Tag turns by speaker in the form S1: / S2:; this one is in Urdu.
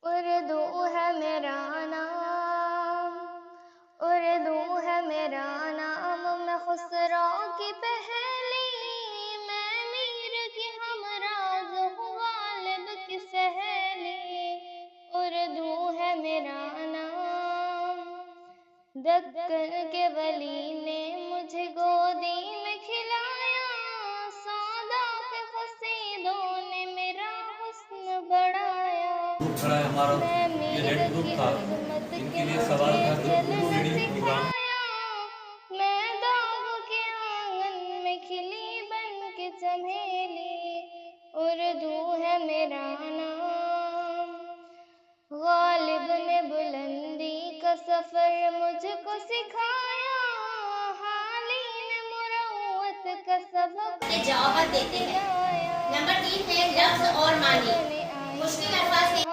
S1: اردو ہے میرا نام، اردو ہے میرا نام، میں خسرو کی پہلی، میں میر کی ہمراز ہوں، غالب کی سہیلی، اردو ہے میرا نام۔ دکن کے ولی نے مجھے گودی میں کھلایا، سادہ کے قصیدوں نے میرا حسن بڑھایا،
S2: کھڑا ہے ہمارا
S1: میں
S2: یہ
S1: میر
S2: ریڈ گروپ
S1: کی
S2: تھا،
S1: عظمت
S2: ان
S1: کے
S2: کے لیے سوال تھا
S1: مجھے
S2: اردو
S1: چلنا
S2: ریڈنگ پروگرام۔
S1: سکھایا، میں داغ کے آنگن میں کھلی بن کے چمیلی، اردو ہے میرا نام۔ غالب نے بلندی کا سفر مجھ کو سکھایا، حالی نے مروت کا سبق
S3: جوابات دیتے ہیں۔
S1: دلایا،
S3: نمبر 3 ہے لفظ اور معنی۔ مشکل الفاظ کے